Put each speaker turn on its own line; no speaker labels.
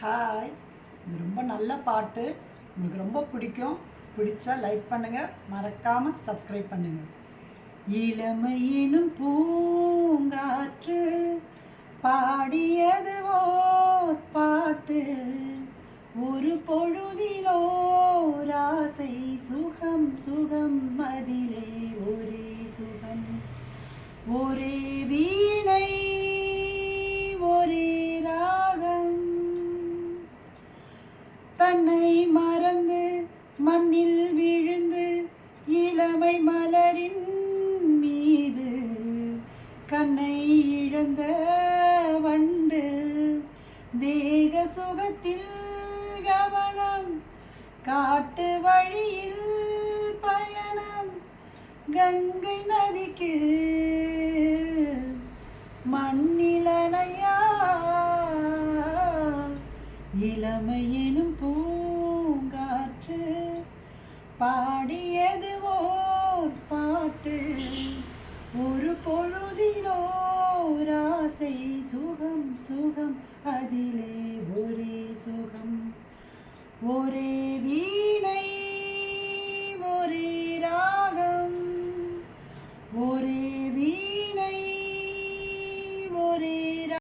Hi, இது ரொம்ப நல்ல பாட்டு. உங்களுக்கு ரொம்ப பிடிக்கும். பிடிச்சா லைக் பண்ணுங்கள், மறக்காமல் சப்ஸ்கிரைப் பண்ணுங்கள். இளமையினும் பூங்காற்று பாடியது ஓர் பாட்டு, ஒரு பொழுதிலோ ராசை சுகம் சுகம் அதிலே ஒரே சுகம், ஒரே வீணை ஒரே ராகம், தன்னை மறந்து மண்ணில் விழுந்து இளமை மலரின் மீது கண்ணை இழந்த வண்டு, தேக சுகத்தில் கவனம், காட்டு வழியில் பயணம், கங்கை நதிக்கு மண்ணிலனையா இளமையெனும் பூங்காற்று பாடியது ஓர் பாட்டு, ஒரு பொழுதிலோ ராசை சுகம் சுகம் அதிலே ஒரே சுகம், ஒரே வீணை